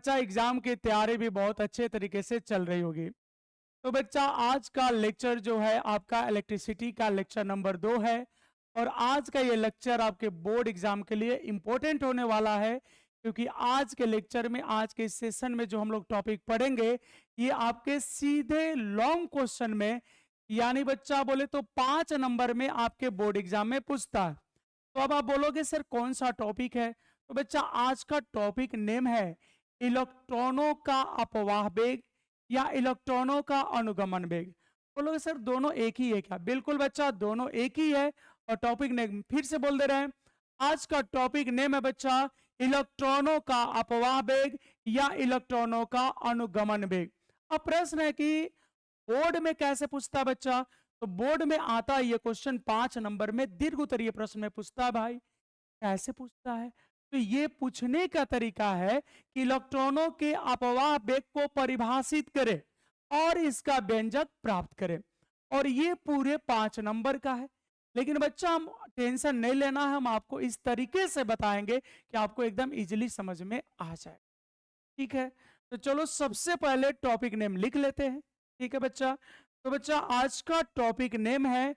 बच्चा एग्जाम की तैयारी भी बहुत अच्छे तरीके से चल रही होगी। तो बच्चा आज का लेक्चर जो है आपका इलेक्ट्रिसिटी का लेक्चर नंबर 2 है और आज का ये लेक्चर आपके बोर्ड एग्जाम के लिए इंपॉर्टेंट होने वाला है, क्योंकि आज के लेक्चर में, आज के सेशन में जो हम लोग टॉपिक पढ़ेंगे ये आपके सीधे लॉन्ग क्वेश्चन में, यानी बच्चा बोले तो 5 नंबर में आपके बोर्ड एग्जाम में पूछता है। तो अब आप बोलोगे सर कौन सा टॉपिक है, तो बच्चा आज का टॉपिक नेम है इलेक्ट्रॉनों का अपवाह वेग या इलेक्ट्रॉनों का अनुगमन वेग। बोलोगे सर दोनों एक ही है क्या? बिल्कुल बच्चा, दोनों एक ही है। और टॉपिक नेम फिर से बोल दे रहे हैं, आज का टॉपिक नेम है बच्चा इलेक्ट्रॉनों का अपवाह वेग या इलेक्ट्रॉनों का अनुगमन वेग। अब प्रश्न है कि बोर्ड में कैसे पूछता है बच्चा, तो बोर्ड में आता है ये क्वेश्चन 5 नंबर में दीर्घ उत्तरीय प्रश्न में पूछता है। भाई कैसे पूछता है? तो ये पूछने का तरीका है कि इलेक्ट्रॉनों के अपवाह वेग को परिभाषित करे और इसका व्यंजक प्राप्त करे, और ये पूरे 5 नंबर का है। लेकिन बच्चा हम टेंशन नहीं लेना है, हम आपको इस तरीके से बताएंगे कि आपको एकदम इजीली समझ में आ जाए। ठीक है, तो चलो सबसे पहले टॉपिक नेम लिख लेते हैं। ठीक है बच्चा, तो बच्चा आज का टॉपिक नेम है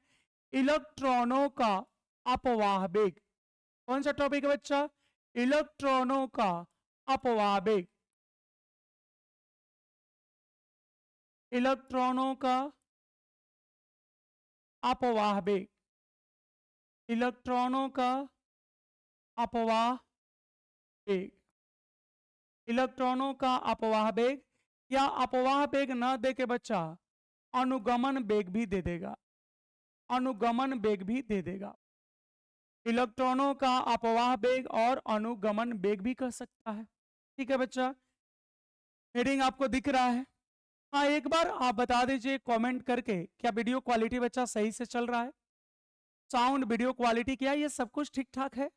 इलेक्ट्रॉनों का अपवाह वेग। कौन सा टॉपिक है बच्चा? इलेक्ट्रॉनों का अपवाह वेग। इलेक्ट्रॉनों का अपवाह वेग, इलेक्ट्रॉनों का अपवाह वेग, इलेक्ट्रॉनों का अपवाह वेग, या अपवाह वेग न दे के बच्चा अनुगमन वेग भी दे देगा, अनुगमन वेग भी दे देगा। इलेक्ट्रॉनों का अपवाह वेग और अनुगमन वेग भी कह सकता है। ठीक है बच्चा, हेडिंग आपको दिख रहा है? हाँ, एक बार आप बता दीजिए कमेंट करके, क्या वीडियो क्वालिटी बच्चा सही से चल रहा है? साउंड, वीडियो क्वालिटी, क्या ये सब कुछ ठीक ठाक है?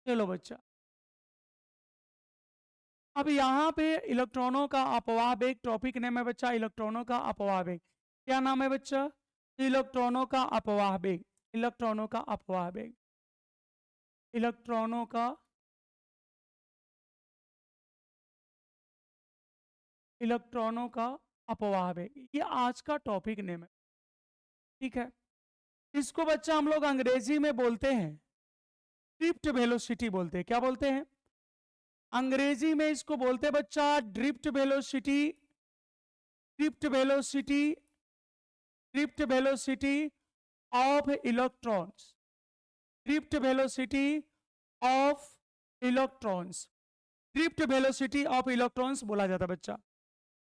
चलो बच्चा, अब यहाँ पे इलेक्ट्रॉनों का अपवाह वेग टॉपिक नेम है बच्चा इलेक्ट्रॉनों का अपवाह वेग। क्या नाम है बच्चा? इलेक्ट्रॉनों का अपवाह वेग, इलेक्ट्रॉनों का अपवाह वेग, इलेक्ट्रॉनों का इलेक्ट्रॉनों का अपवाह वेग, ये आज का टॉपिक नेम है। ठीक है, इसको बच्चा हम लोग अंग्रेजी में बोलते हैं ड्रिफ्ट वेलोसिटी बोलते हैं। क्या बोलते हैं? अंग्रेजी में इसको बोलते हैं बच्चा drift velocity, drift velocity, drift velocity of electrons, drift velocity of electrons, drift velocity of electrons बोला जाता है बच्चा।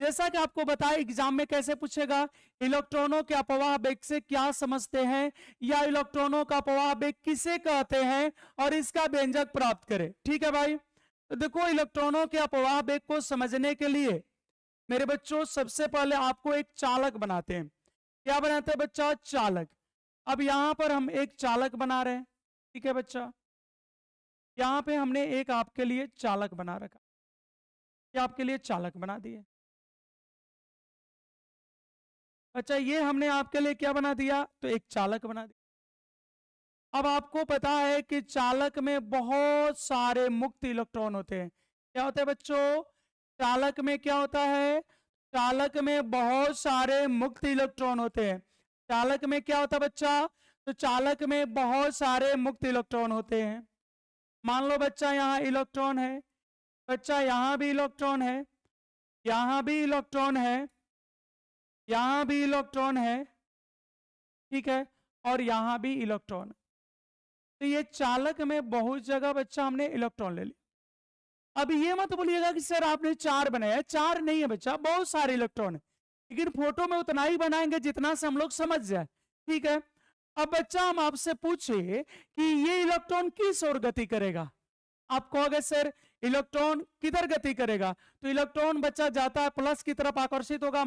जैसा कि आपको बताया एग्जाम में कैसे पूछेगा, इलेक्ट्रॉनों के अपवाह वेग से क्या समझते हैं, या इलेक्ट्रॉनों का अपवाह वेग किसे कहते हैं, और इसका व्यंजक प्राप्त करें। ठीक है भाई, तो देखो इलेक्ट्रॉनों के अपवाह वेग को समझने के लिए मेरे बच्चों सबसे पहले आपको एक चालक बनाते हैं। क्या बनाते हैं बच्चा? चालक। अब यहां पर हम एक चालक बना रहे हैं। ठीक है बच्चा, यहां पे हमने एक आपके लिए चालक बना रखा, ये आपके लिए चालक बना दिए। अच्छा, ये हमने आपके लिए क्या बना दिया? तो एक चालक बना दिया। अब आपको पता है कि चालक में बहुत सारे मुक्त इलेक्ट्रॉन होते हैं। क्या होता है बच्चों? चालक में क्या होता है? चालक में बहुत सारे मुक्त इलेक्ट्रॉन होते हैं। चालक में क्या होता है बच्चा? तो चालक में बहुत सारे मुक्त इलेक्ट्रॉन होते हैं। मान लो बच्चा यहाँ इलेक्ट्रॉन है, बच्चा यहाँ भी इलेक्ट्रॉन है, यहाँ भी इलेक्ट्रॉन है, यहाँ भी इलेक्ट्रॉन है, ठीक है, और यहाँ भी इलेक्ट्रॉन। तो ये चालक में बहुत जगह बच्चा हमने इलेक्ट्रॉन ले लिया। अब ये मत बोलिएगा कि सर आपने 4 बनाया, 4 नहीं है बच्चा, बहुत सारे इलेक्ट्रॉन है, लेकिन फोटो में उतना ही बनाएंगे जितना से हम लोग समझ जाए। ठीक है, अब बच्चा हम आपसे पूछे कि ये इलेक्ट्रॉन किस ओर गति करेगा, आप कहोगे सर इलेक्ट्रॉन किधर गति करेगा, तो इलेक्ट्रॉन बच्चा जाता है प्लस की तरफ आकर्षित होगा,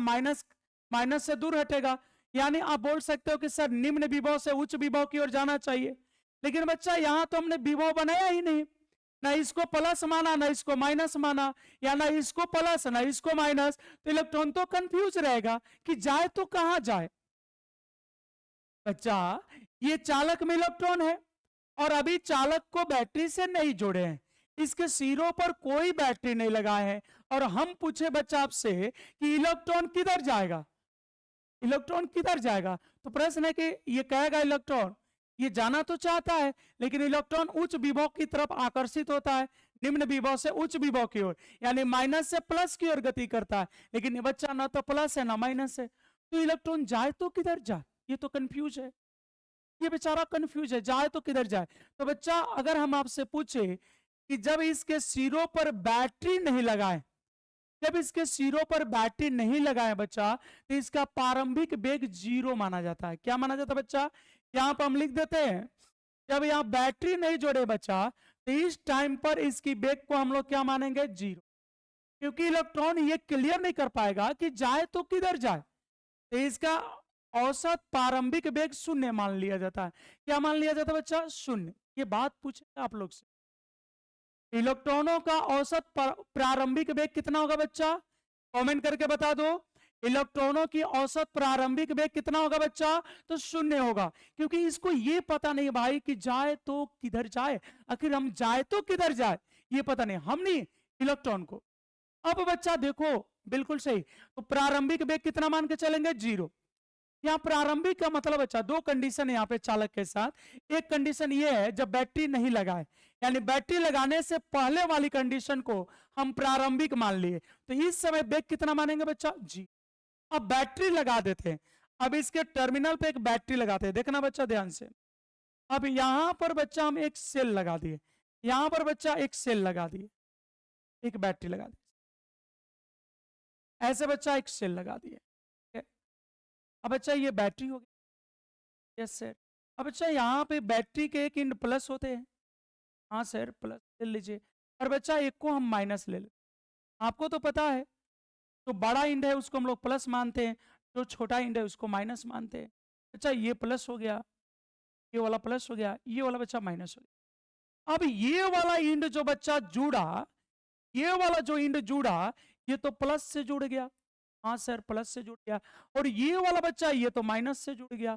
माइनस से दूर हटेगा। यानी आप बोल सकते हो कि सर निम्न विभव से उच्च विभव की ओर जाना चाहिए। लेकिन बच्चा यहां तो हमने विभव बनाया ही नहीं, ना इसको प्लस माना ना इसको माइनस माना, या ना इसको प्लस ना इसको माइनस, तो इलेक्ट्रॉन तो कंफ्यूज रहेगा कि जाए तो कहां जाए। बच्चा ये चालक में इलेक्ट्रॉन है और अभी चालक को बैटरी से नहीं जोड़े हैं, इसके सिरों पर कोई बैटरी नहीं लगाए हैं, और हम पूछे बच्चा आपसे कि इलेक्ट्रॉन किधर जाएगा, इलेक्ट्रॉन किधर जाएगा, तो प्रश्न है कि ये कहेगा इलेक्ट्रॉन ये जाना तो चाहता है, लेकिन इलेक्ट्रॉन उच्च विभव की तरफ आकर्षित होता है, निम्न विभव से उच्च विभव की ओर, यानी माइनस से प्लस की ओर गति करता है। लेकिन ये बच्चा ना तो प्लस है ना माइनस है, तो इलेक्ट्रॉन जाए तो किधर जाए, ये तो कंफ्यूज है, ये बेचारा कंफ्यूज है, जाए तो किधर जाए। तो बच्चा अगर हम आपसे पूछे कि जब इसके सिरों पर बैटरी नहीं लगाए, जब इसके सिरों पर बैटरी नहीं लगाए बच्चा, तो इसका प्रारंभिक वेग 0 माना जाता है। क्या माना जाता है बच्चा, यहां पर हम लिख देते हैं, जब यहां बैटरी नहीं जोड़े बच्चा, तो इस टाइम पर इसकी वेग को हम लोग क्या मानेंगे, 0, क्योंकि इलेक्ट्रॉन ये क्लियर नहीं कर पाएगा कि जाए तो किधर जाए, तो इसका औसत प्रारंभिक वेग 0 मान लिया जाता है। क्या मान लिया जाता है बच्चा, 0। ये बात पूछे आप लोग से, इलेक्ट्रॉनों का औसत प्रारंभिक वेग कितना होगा बच्चा, कमेंट करके बता दो। इलेक्ट्रॉनों की औसत प्रारंभिक वेग कितना होगा बच्चा, तो 0 होगा, क्योंकि इसको ये पता नहीं भाई कि जाए तो किधर जाए, आखिर हम जाए तो किधर जाए ये पता नहीं, हम नहीं, इलेक्ट्रॉन को। अब बच्चा देखो बिल्कुल सही, तो प्रारंभिक वेग कितना मान के चलेंगे, 0। यहाँ प्रारंभिक का मतलब अच्छा, दो कंडीशन यहाँ पे चालक के साथ, एक कंडीशन ये है जब बैटरी नहीं लगाए, यानी बैटरी लगाने से पहले वाली कंडीशन को हम प्रारंभिक मान लिए, तो इस समय वेग कितना मानेंगे बच्चा, जी। अब बैटरी लगा देते हैं, अब इसके टर्मिनल पे एक बैटरी लगाते हैं, देखना बच्चा ध्यान से। अब यहां पर बच्चा हम एक सेल लगा दिए, यहां पर बच्चा एक सेल लगा दिए, एक बैटरी लगा दी, ऐसे बच्चा एक सेल लगा दिए। अब अच्छा ये बैटरी हो गई, यस सर। अब अच्छा यहाँ पे बैटरी के एक इंड प्लस होते हैं, हाँ सर प्लस ले लीजिए, और बच्चा एक को हम माइनस ले लेते, आपको तो पता है, तो बड़ा इंड है उसको हम लोग प्लस मानते हैं, जो छोटा इंड है उसको माइनस मानते हैं। अच्छा ये प्लस हो गया, ये वाला प्लस हो गया, ये वाला बच्चा माइनस हो गया। अब ये वाला इंड जो बच्चा जुड़ा, ये वाला जो इंड जुड़ा, ये तो प्लस से जुड़ गया, हाँ सर प्लस से जुड़ गया, और ये वाला बच्चा ये तो माइनस से जुड़ गया।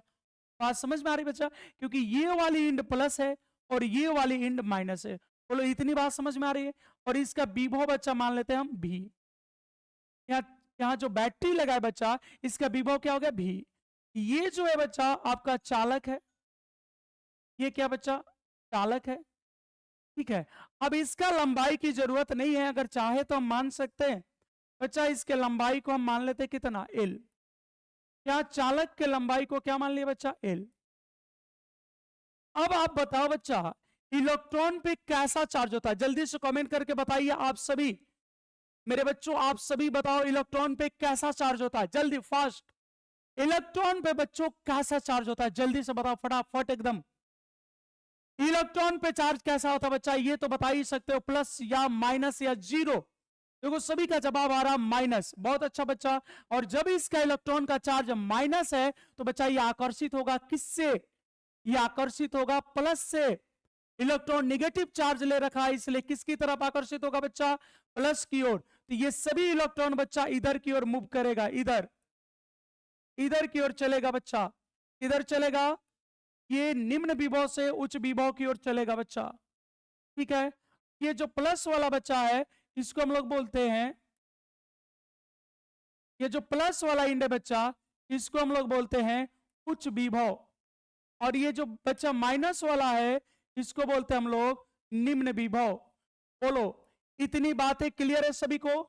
बात समझ में आ रही बच्चा, क्योंकि ये वाली इंड प्लस है और ये वाली इंड माइनस है, बोलो इतनी बात समझ में आ रही है। और इसका विभव बच्चा मान लेते हैं हम भी, यहाँ जो बैटरी लगा है बच्चा, इसका विभव क्या हो गया, भी। ये जो है बच्चा आपका चालक है, ये क्या बच्चा, चालक है, ठीक है। अब इसका लंबाई की जरूरत नहीं है, अगर चाहे तो हम मान सकते हैं बच्चा, इसके लंबाई को हम मान लेते कितना, एल। क्या चालक के लंबाई को क्या मान लिया बच्चा, एल। अब आप बताओ बच्चा, इलेक्ट्रॉन पे कैसा चार्ज होता है, जल्दी से कमेंट करके बताइए आप सभी, मेरे बच्चों आप सभी बताओ, इलेक्ट्रॉन पे कैसा चार्ज होता है, जल्दी फास्ट। इलेक्ट्रॉन पे बच्चों कैसा चार्ज होता है, जल्दी से बताओ फटाफट एकदम। इलेक्ट्रॉन पे चार्ज कैसा होता है बच्चा, ये तो बता ही सकते हो, प्लस या माइनस या 0। देखो सभी का जवाब आ रहा माइनस, बहुत अच्छा बच्चा। और जब इसका इलेक्ट्रॉन का चार्ज माइनस है, तो बच्चा ये आकर्षित होगा किससे, ये आकर्षित होगा प्लस से। इलेक्ट्रॉन निगेटिव चार्ज ले रखा है, इसलिए किसकी तरफ आकर्षित होगा बच्चा, प्लस की ओर। तो ये सभी इलेक्ट्रॉन बच्चा इधर की ओर मूव करेगा, इधर इधर की ओर चलेगा बच्चा, इधर चलेगा, ये निम्न विभव से उच्च विभव की ओर चलेगा बच्चा, ठीक है। ये जो प्लस वाला बच्चा है, इसको हम लोग बोलते हैं, ये जो प्लस वाला इंड है बच्चा, इसको हम लोग बोलते हैं उच्च विभव। और ये जो बच्चा माइनस वाला है, इसको बोलते हैं हम लोग निम्न विभव। बोलो इतनी बातें क्लियर है सभी को।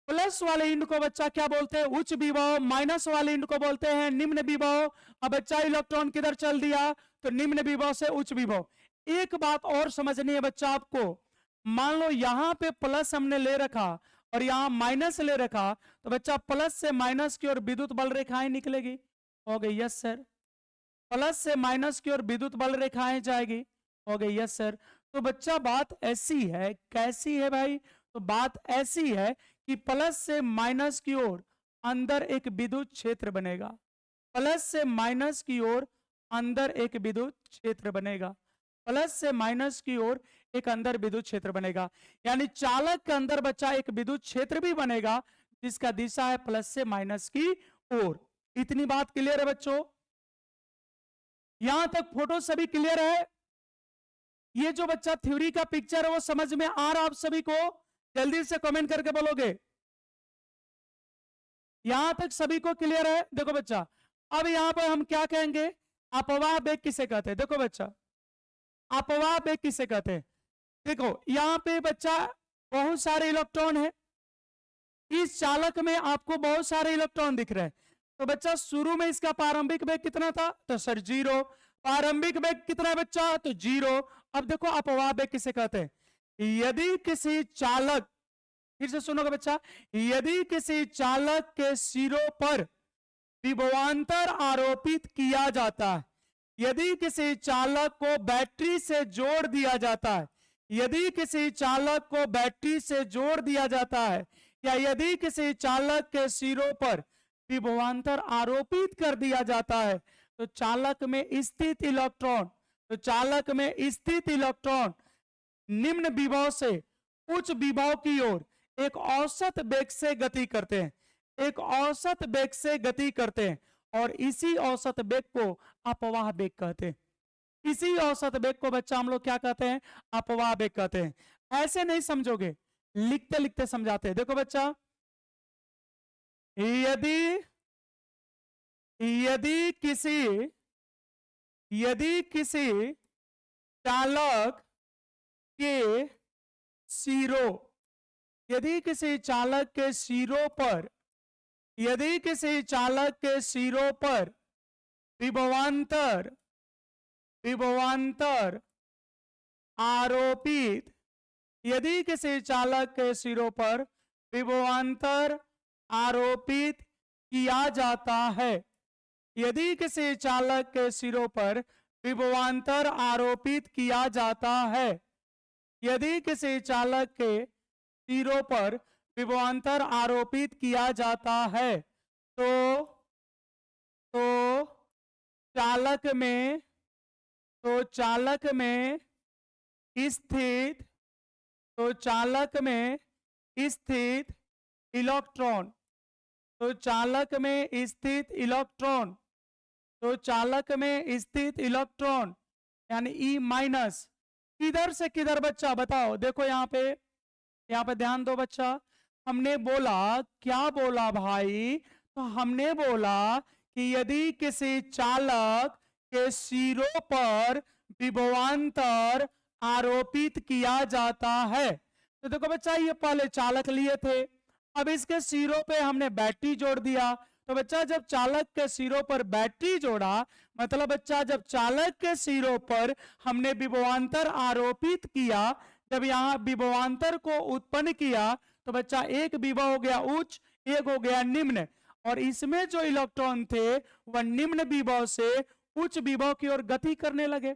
प्लस वाले इंड को बच्चा क्या बोलते हैं, उच्च विभव, माइनस वाले इंड को बोलते हैं निम्न विभव। अब बच्चा इलेक्ट्रॉन किधर चल दिया, तो निम्न विभव से उच्च विभव। एक बात और समझनी है बच्चा आपको, मान लो यहां पे प्लस हमने ले रखा और यहां माइनस ले रखा, तो बच्चा प्लस से माइनस की ओर विद्युत बल रेखाएं निकलेगी, हो गई यस सर। प्लस से माइनस की ओर विद्युत बल रेखाएं जाएगी, हो गई यस सर। तो बच्चा बात ऐसी है, कैसी है भाई, तो बात ऐसी है कि प्लस से माइनस की ओर अंदर एक विद्युत क्षेत्र बनेगा, प्लस से माइनस की ओर अंदर एक विद्युत क्षेत्र बनेगा, प्लस से माइनस की ओर एक अंदर विद्युत क्षेत्र बनेगा। यानी चालक के अंदर बच्चा एक विद्युत क्षेत्र भी बनेगा, जिसका दिशा है प्लस से माइनस की ओर। इतनी बात क्लियर है बच्चों, यहां तक फोटो सभी क्लियर है। ये जो बच्चा थ्योरी का पिक्चर है वो समझ में आ रहा आप सभी को? जल्दी से कमेंट करके बोलोगे। यहां तक सभी को क्लियर है? देखो बच्चा, अब यहां पर हम क्या कहेंगे, अपवाह वेग किसे कहते हैं? देखो बच्चा, अपवाह वेग किसे कहते हैं? देखो यहां पे बच्चा बहुत सारे इलेक्ट्रॉन है, इस चालक में आपको बहुत सारे इलेक्ट्रॉन दिख रहे हैं। तो बच्चा शुरू में इसका प्रारंभिक वेग कितना था? तो सर 0। प्रारंभिक वेग कितना है बच्चा? तो 0। अब देखो अपवाह वेग किसे कहते हैं? यदि किसी चालक, फिर से सुनोगे बच्चा, यदि किसी चालक के सिरों पर विभवांतर आरोपित किया जाता है, यदि किसी चालक को बैटरी से जोड़ दिया जाता है, यदि किसी चालक को बैटरी से जोड़ दिया जाता है, या यदि किसी चालक के सिरों पर विभवांतर आरोपित कर दिया जाता है, तो चालक में स्थित इलेक्ट्रॉन, तो चालक में स्थित इलेक्ट्रॉन निम्न विभव से उच्च विभव की ओर एक औसत वेग से गति करते हैं, एक औसत वेग से गति करते हैं, और इसी औसत वेग को अपवाह वेग कहते हैं। इसी औसत वेग को बच्चा हम लोग क्या कहते हैं? अपवाह वेग कहते हैं। ऐसे नहीं समझोगे, लिखते लिखते समझाते हैं। देखो बच्चा, यदि यदि किसी यदि किसी चालक के सिरों, यदि किसी चालक के सिरों पर, यदि किसी चालक के सिरों पर विभवांतर विभवांतर आरोपित, यदि किसी चालक के सिरों पर विभवांतर आरोपित किया जाता है, यदि किसी चालक के सिरों पर विभवांतर आरोपित किया जाता है, यदि किसी चालक के सिरों पर विभवांतर आरोपित किया जाता है, तो चालक में तो चालक में स्थित तो चालक में स्थित इलेक्ट्रॉन तो चालक में स्थित इलेक्ट्रॉन तो चालक में स्थित इलेक्ट्रॉन यानी ई माइनस किधर से किधर बच्चा बताओ? देखो यहाँ पे ध्यान दो बच्चा, हमने बोला, क्या बोला भाई? तो हमने बोला कि यदि किसी चालक के सिरों पर विभवांतर आरोपित किया जाता है, तो देखो बच्चा ये पहले चालक लिए थे, अब इसके सिरों पे हमने बैटरी जोड़ दिया। तो बच्चा जब चालक के सिरों पर बैटरी जोड़ा, मतलब बच्चा जब चालक के सिरों पर हमने विभवांतर आरोपित किया, जब यहाँ विभवांतर को उत्पन्न किया, तो बच्चा एक विभव हो गया उच्च, एक हो गया निम्न, और इसमें जो इलेक्ट्रॉन थे वह निम्न विभव से उच्च विभव की ओर गति करने लगे।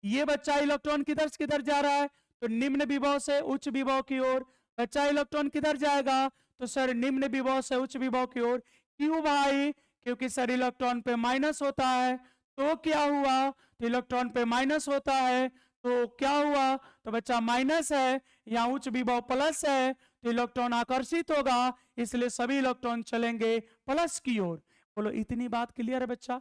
ये बच्चा इलेक्ट्रॉन किधर से किधर जा रहा है? तो निम्न विभव से उच्च विभव की ओर। बच्चा इलेक्ट्रॉन किधर जाएगा? तो सर निम्न विभव से उच्च विभव की ओर। क्यों भाई? क्योंकि सर इलेक्ट्रॉन पे माइनस होता है, तो क्या हुआ? तो इलेक्ट्रॉन पे माइनस होता है तो क्या हुआ? तो बच्चा माइनस है, यहाँ उच्च विभव प्लस है, तो इलेक्ट्रॉन आकर्षित होगा, इसलिए सभी इलेक्ट्रॉन चलेंगे प्लस की ओर। बोलो इतनी बात क्लियर है बच्चा?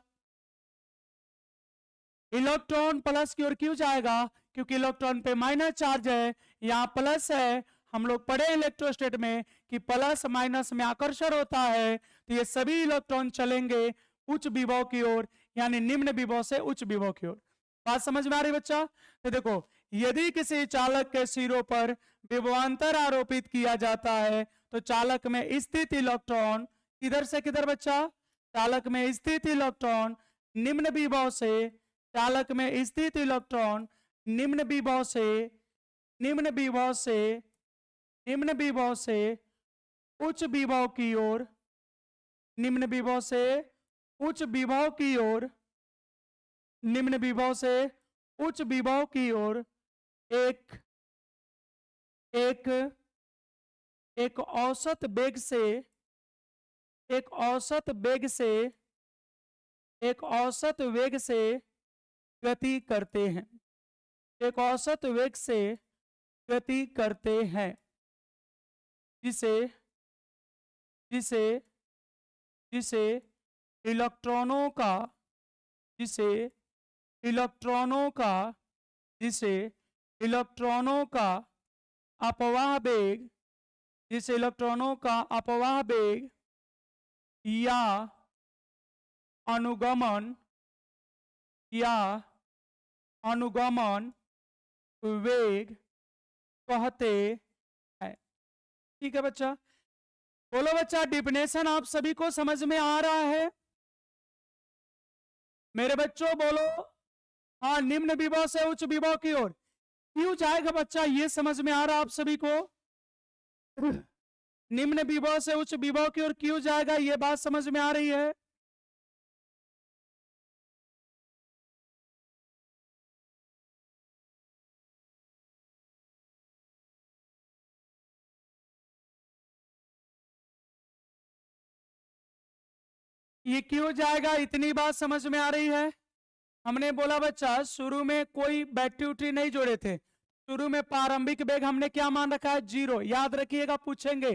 इलेक्ट्रॉन प्लस की ओर क्यों जाएगा? क्योंकि इलेक्ट्रॉन पे माइनस चार्ज है, यहाँ प्लस है। हम लोग पढ़े इलेक्ट्रोस्टेट में कि प्लस माइनस में आकर्षण होता है, तो ये सभी इलेक्ट्रॉन चलेंगे उच्च विभव की ओर, यानी निम्न विभव से उच्च विभव की ओर। बात समझ में आ रही बच्चा? तो देखो, यदि किसी चालक के सिरों पर विभवांतर आरोपित किया जाता है, तो चालक में स्थित इलेक्ट्रॉन किधर से किधर बच्चा? चालक में स्थित इलेक्ट्रॉन निम्न विभव से, चालक में स्थित इलेक्ट्रॉन निम्न विभव से निम्न विभव से निम्न विभव से उच्च विभव की ओर, निम्न विभव से उच्च विभव की ओर, निम्न विभव से उच्च विभव की ओर एक एक एक औसत वेग से एक औसत वेग से एक औसत वेग से गति करते हैं, एक औसत वेग से गति करते हैं, जिसे जिसे जिसे इलेक्ट्रॉनों का जिसे इलेक्ट्रॉनों का जिसे इलेक्ट्रॉनों का अपवाह वेग, जिसे इलेक्ट्रॉनों का अपवाह वेग या अनुगमन वेग कहते हैं। ठीक है बच्चा, बोलो बच्चा डिफिनेशन आप सभी को समझ में आ रहा है मेरे बच्चों? बोलो हाँ। निम्न विभव से उच्च विभव की ओर क्यों जाएगा बच्चा, ये समझ में आ रहा आप सभी को? निम्न विभव से उच्च विभव की ओर क्यों जाएगा, ये बात समझ में आ रही है? ये क्यों जाएगा, इतनी बात समझ में आ रही है? हमने बोला बच्चा शुरू में कोई बैटरी उटरी नहीं जोड़े थे, शुरू में प्रारंभिक वेग हमने क्या मान रखा है, 0। याद रखिएगा, पूछेंगे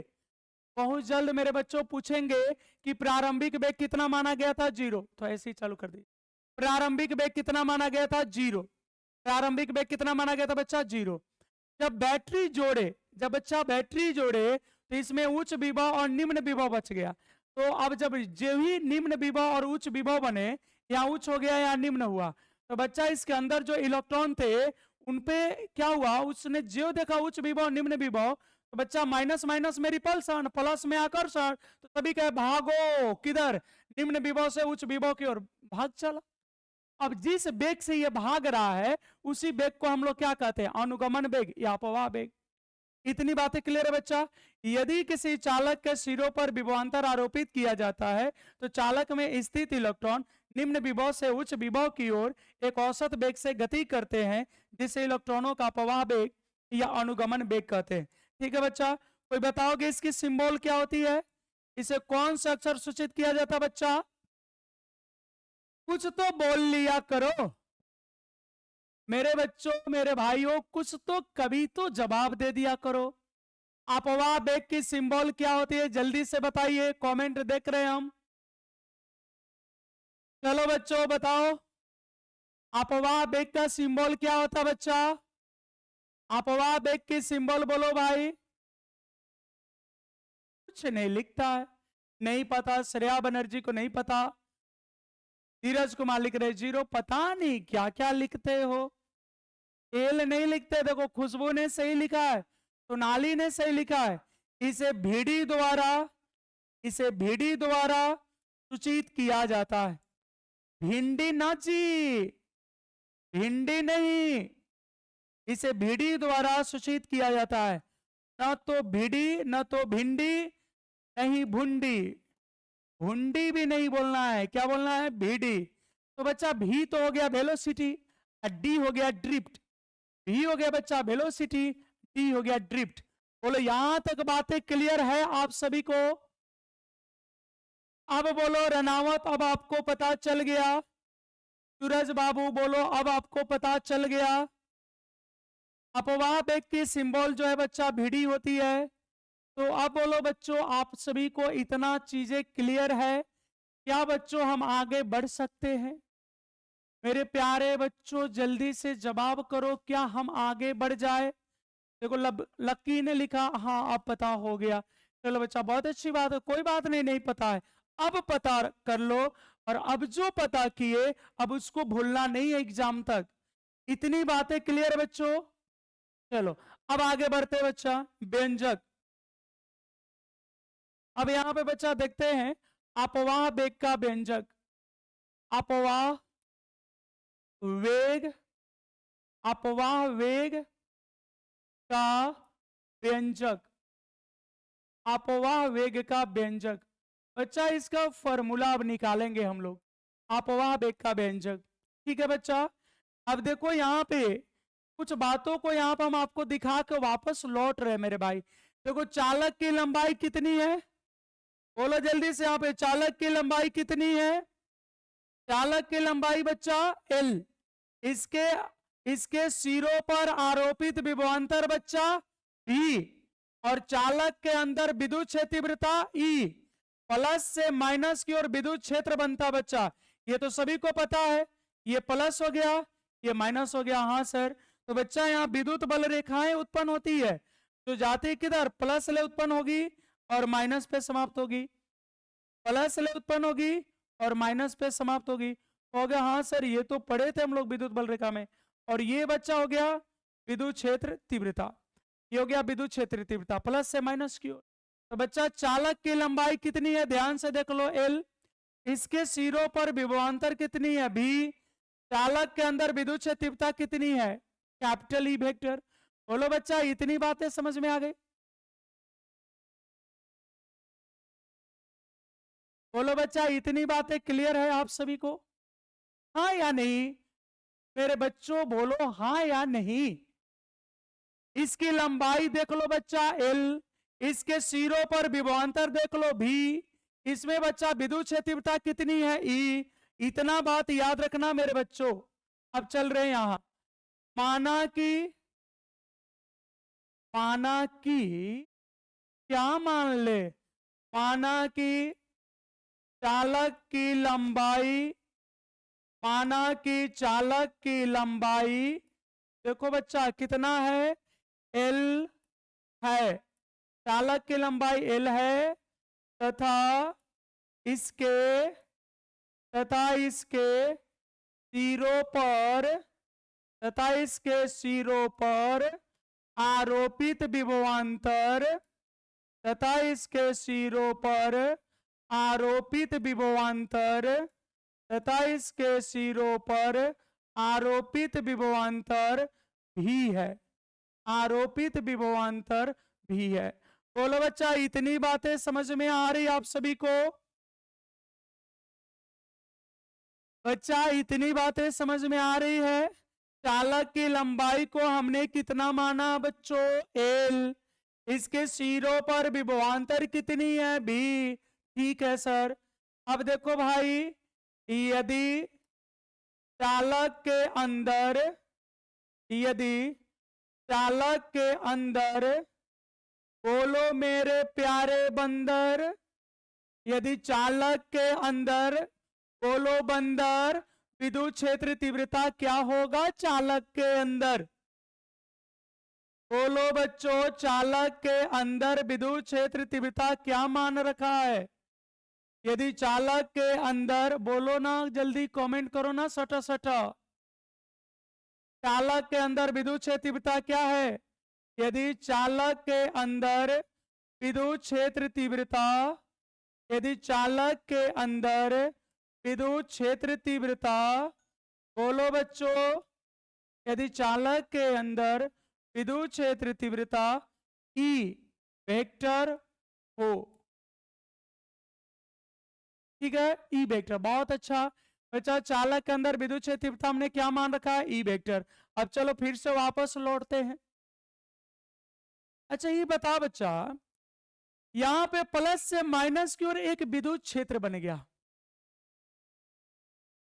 बहुत जल्द मेरे बच्चों, पूछेंगे कि प्रारंभिक वेग कितना माना गया था, 0। तो ऐसे ही चालू कर दी। प्रारंभिक वेग कितना माना गया था, 0। प्रारंभिक वेग कितना माना गया था बच्चा, 0। जब बैटरी जोड़े, जब बच्चा बैटरी जोड़े तो इसमें उच्च विभव और निम्न विभव बच गया। तो अब जब जो ही निम्न विभव और उच्च विभव बने, या उच्च हो गया या निम्न हुआ, तो बच्चा इसके अंदर जो इलेक्ट्रॉन थे उनपे क्या हुआ, उसने जो देखा उच्च विभव निम्न विभव, तो बच्चा माइनस माइनस में रिपल्सन, प्लस में आकर्षण, तो सभी कहे भागो किधर, निम्न विभव से उच्च विभव की ओर भाग चला। अब जिस वेग से ये भाग रहा है उसी वेग को हम लोग क्या कहते हैं, अनुगमन वेग या अपवाह वेग। इतनी बातें क्लियर है बच्चा? यदि किसी चालक के सिरों पर विभवांतर आरोपित किया जाता है तो चालक में स्थित इलेक्ट्रॉन निम्न विभव से उच्च विभव की ओर एक औसत वेग से गति करते हैं, जिसे इलेक्ट्रॉनों का अपवाह वेग या अनुगमन वेग कहते हैं। ठीक है बच्चा, कोई बताओगे इसकी सिंबल क्या होती है, इसे कौन सा अक्षर सूचित किया जाता है बच्चा? कुछ तो बोल लिया करो मेरे बच्चों, मेरे भाइयों, कुछ तो कभी तो जवाब दे दिया करो। अपवाह वेग की सिंबल क्या होती है, जल्दी से बताइए, कमेंट देख रहे हैं हम। चलो बच्चों बताओ, अपवाह वेग का सिंबल क्या होता है बच्चा? अपवाह वेग की सिंबल बोलो भाई। कुछ नहीं लिखता है, नहीं पता, श्रेया बनर्जी को नहीं पता, धीरज कुमार लिख रहे 0, पता नहीं क्या क्या लिखते हो। एल नहीं लिखते, देखो खुशबू ने सही लिखा है, सोनाली ने सही लिखा है। इसे भीड़ी द्वारा सूचित किया जाता है। भिंडी ना जी, भिंडी नहीं, इसे भीड़ी द्वारा सूचित किया जाता है। न तो भिड़ी, न तो भिंडी, नहीं भुंडी, भुंडी भी नहीं बोलना है, क्या बोलना है, भीड़ी। तो बच्चा भी तो हो गया वेलोसिटी, डी हो गया ड्रिफ्ट, भी हो गया बच्चा वेलोसिटी, डी हो गया ड्रिफ्ट। बोलो यहां तक बातें क्लियर है आप सभी को? अब बोलो रनावत, अब आपको पता चल गया? सूरज बाबू बोलो अब आपको पता चल गया? अपवाह वेग की सिंबल जो है बच्चा भिड़ी होती है। तो अब बोलो बच्चों, आप सभी को इतना चीजें क्लियर है, क्या बच्चों हम आगे बढ़ सकते हैं? मेरे प्यारे बच्चों जल्दी से जवाब करो, क्या हम आगे बढ़ जाए? देखो लक्की ने लिखा हाँ अब पता हो गया। चलो बच्चा बहुत अच्छी बात है, कोई बात नहीं, नहीं पता है अब पता कर लो, और अब जो पता किए अब उसको भूलना नहीं है एग्जाम तक। इतनी बातें क्लियर बच्चों? चलो अब आगे बढ़ते बच्चा, व्यंजक। अब यहां पे बच्चा देखते हैं अपवाह वेग का व्यंजक। अपवाह वेग, अपवाह वेग का व्यंजक, अपवाह वेग का व्यंजक। बच्चा इसका फॉर्मूला अब निकालेंगे हम लोग, अपवाह वेग का व्यंजक। ठीक है बच्चा, अब देखो यहाँ पे कुछ बातों को यहाँ पर हम आपको दिखा के वापस लौट रहे हैं मेरे भाई। देखो चालक की लंबाई कितनी है, बोलो जल्दी से, यहाँ पे चालक की लंबाई कितनी है? चालक की लंबाई बच्चा L, इसके सिरों पर आरोपित विभवांतर बच्चा V, और चालक के अंदर विद्युत क्षेत्र तीव्रता E, प्लस से माइनस की ओर विद्युत क्षेत्र बनता बच्चा। ये तो सभी को पता है, ये प्लस हो गया, ये माइनस हो गया। हाँ सर, तो बच्चा यहाँ विद्युत बल रेखाएं उत्पन्न होती है, जो जाती किधर, प्लस ले उत्पन्न होगी और माइनस पे समाप्त होगी, प्लस ले उत्पन्न होगी और माइनस पे समाप्त होगी। तो हो गया, हाँ सर ये तो पढ़े थे हम लोग विद्युत बल रेखा में। और ये बच्चा हो गया विद्युत क्षेत्र तीव्रता, ये हो गया विद्युत क्षेत्र तीव्रता प्लस से माइनस की ओर। तो बच्चा चालक की लंबाई कितनी है, ध्यान से देख लो, एल। इसके सिरों पर विभवांतर कितनी है, भी। चालक के अंदर विद्युत क्षेत्र तीव्रता कितनी है, कैपिटल ई वेक्टर। बोलो बच्चा, इतनी बातें समझ में आ गई? बोलो बच्चा, इतनी बातें क्लियर है आप सभी को, हाँ या नहीं? मेरे बच्चों बोलो हाँ या नहीं। इसकी लंबाई देख लो बच्चा एल, इसके सिरों पर विभवांतर देख लो भी, इसमें बच्चा विद्युत क्षेत्र तीव्रता कितनी है, ई। इतना बात याद रखना मेरे बच्चों। अब चल रहे हैं यहां, माना कि क्या मान ले, माना कि चालक की लंबाई, माना कि चालक की लंबाई देखो बच्चा कितना है, एल है, चालक की लंबाई एल है, तथा इसके सिरों पर आरोपित विभवांतर, तथा इसके सिरों पर आरोपित विभवांतर, तथा इसके सिरों पर आरोपित विभवांतर भी है, आरोपित विभवांतर भी है। बोलो बच्चा, इतनी बातें समझ में आ रही आप सभी को? बच्चा इतनी बातें समझ में आ रही है? चालक की लंबाई को हमने कितना माना बच्चों, एल। इसके सिरों पर विभवांतर कितनी है, भी। ठीक है सर। अब देखो भाई, यदि चालक के अंदर बोलो मेरे प्यारे बंदर, यदि चालक के अंदर बोलो बंदर, विद्युत क्षेत्र तीव्रता क्या होगा चालक के अंदर? बोलो बच्चों, चालक के अंदर विद्युत क्षेत्र तीव्रता क्या मान रखा है? यदि चालक के अंदर, बोलो ना जल्दी कमेंट करो ना, सटा सटा। चालक के अंदर विद्युत क्षेत्र तीव्रता क्या है? यदि चालक के अंदर विद्युत क्षेत्र तीव्रता, यदि चालक के अंदर विद्युत क्षेत्र तीव्रता, बोलो बच्चों, यदि चालक के अंदर विद्युत क्षेत्र तीव्रता ई वेक्टर हो, ठीक है, ई वेक्टर, बहुत अच्छा बच्चा। चालक के अंदर विद्युत क्षेत्र तीव्रता हमने क्या मान रखा है, ई वेक्टर। अब चलो फिर से वापस लौटते हैं। अच्छा ये बता बच्चा, यहां पे प्लस से माइनस की ओर एक विद्युत क्षेत्र बन गया।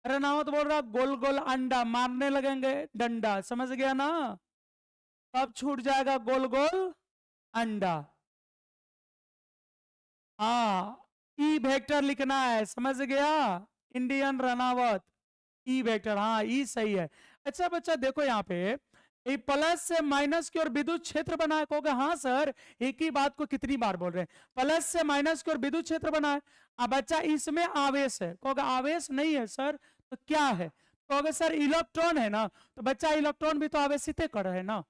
रनावत बोल रहा गोल गोल अंडा मारने लगेंगे डंडा, समझ गया ना? अब छूट जाएगा गोल गोल अंडा। हाँ, ई वेक्टर लिखना है, समझ गया इंडियन रनावत, ई वेक्टर, हाँ ई सही है। अच्छा बच्चा देखो यहाँ पे प्लस से माइनस की ओर विद्युत क्षेत्र बना है, कहोगे हाँ सर एक ही बात को कितनी बार बोल रहे हैं, प्लस से माइनस की ओर विद्युत क्षेत्र बना है। अब बच्चा इसमें आवेश है, कहोगे आवेश नहीं है सर, तो क्या है? कहोगे सर इलेक्ट्रॉन है ना, तो बच्चा इलेक्ट्रॉन भी तो आवेशित कण है ना,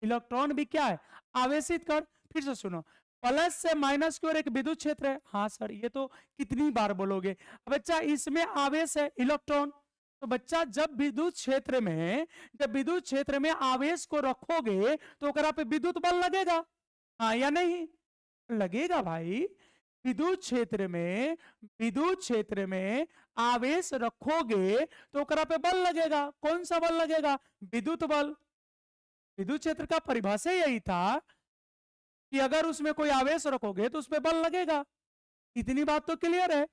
इलेक्ट्रॉन भी क्या है, आवेशित कण। फिर से सुनो, प्लस से माइनस की ओर एक विद्युत क्षेत्र है, हाँ सर ये तो कितनी बार बोलोगे। बच्चा इसमें आवेश है इलेक्ट्रॉन, तो बच्चा जब विद्युत क्षेत्र में आवेश को रखोगे तो अगर आप विद्युत बल लगेगा, हाँ या नहीं? लगेगा भाई। विद्युत क्षेत्र में आवेश रखोगे तो अगर पे बल लगेगा, कौन सा बल लगेगा, विद्युत बल। विद्युत क्षेत्र का परिभाषा यही था कि अगर उसमें कोई आवेश रखोगे तो उस पर बल लगेगा। इतनी बात तो क्लियर है।